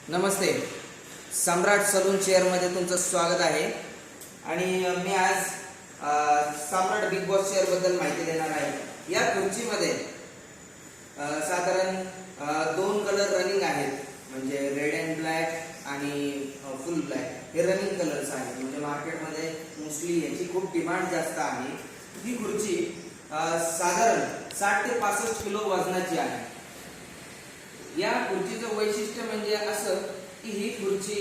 नमस्ते. सम्राट salon चेअरमध्ये तुमचं स्वागत आहे. आणि मी आज सम्राट बिग बॉस चेअरबद्दल माहिती देणार आहे. या खुर्चीमध्ये साधारण 2 कलर रनिंग आहेत, म्हणजे रेड अँड ब्लॅक आणि फुल ब्लॅक. हे रनिंग कलर्स आहेत, म्हणजे मार्केटमध्ये मोस्टली याची खूप डिमांड जास्त आहे. ही खुर्ची साधारण 60 ते 65 किलो वजनाची आहे. या खुर्चीचं वैशिष्ट्य म्हणजे असं की ही खुर्ची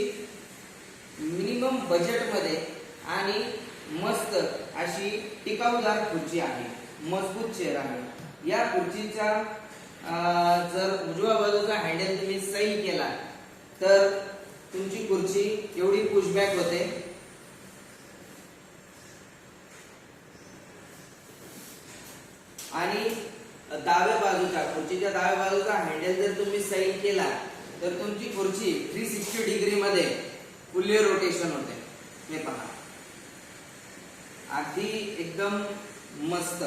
मिनिमम बजेटमध्ये आणि मस्त अशी टिकाऊदार खुर्ची आहे, मजबूत चेअर आहे. या खुर्चीचा जर उजव्या बाजूचा हँडल तुम्ही सैल केला तर तुमची खुर्ची एवढी पुशबॅक होते. आणि डाव्या बाजूच्या खुर्चीच्या डाव्या बाजूचा हँडल जर तुम्ही सैल केला तर तुमची खुर्ची 360 डिग्री मध्ये फुल्ली रोटेशन होते. हे पहा, अगदी एकदम मस्त.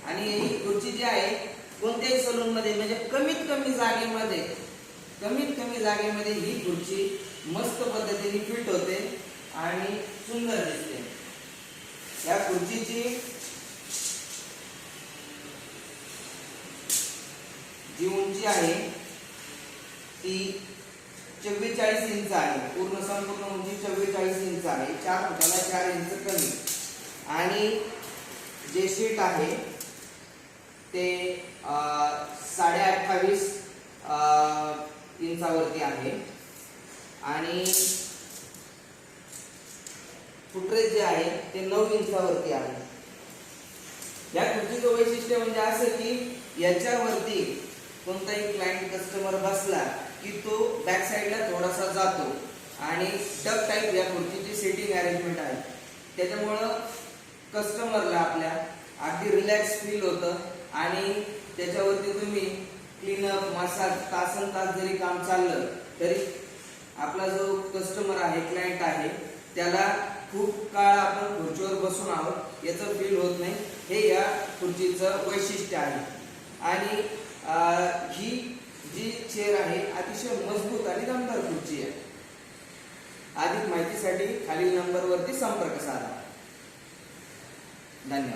आणि ही खुर्ची जी आहे कोणत्याही सलून मध्ये, म्हणजे कमीत कमी जागेमध्ये ही खुर्ची मस्त पद्धतीने फिट होते आणि सुंदर दिसते. या खुर्चीची जी उंची आहे ती 44 इंच आहे. संपूर्ण उंची 44 इंच आहे. 4 फुटाला 4 इंच कमी. आणि जे शीट आहे ते 28.5 इंचावरती आहे. आणि फुटरेज जे आहे ते 9 इंचावरती आहे. या खुर्चीचं वैशिष्ट्य म्हणजे असं की याच्यावरती कोणताही क्लायंट कस्टमर बसला की तो बॅक साईडला थोडासा जातो. आणि डक टाईप या खुर्चीची सिटिंग अरेंजमेंट आहे. त्याच्यामुळं कस्टमरला आपल्या अगदी रिलॅक्स फील होतं. आणि त्याच्यावरती तुम्ही क्लीनअप, मसाज, तासन तास जरी काम चाललं तरी आपला जो कस्टमर आहे, क्लायंट आहे, त्याला खूप काळ आपण खुर्चीवर बसून आहोत याचं फील होत नाही. हे या खुर्चीचं वैशिष्ट्य आहे. आणि ही जी चेअर आहे अतिशय मजबूत आणि दमदार खुर्ची आहे. अधिक माहितीसाठी खालील नंबरवरती संपर्क साधा. धन्यवाद.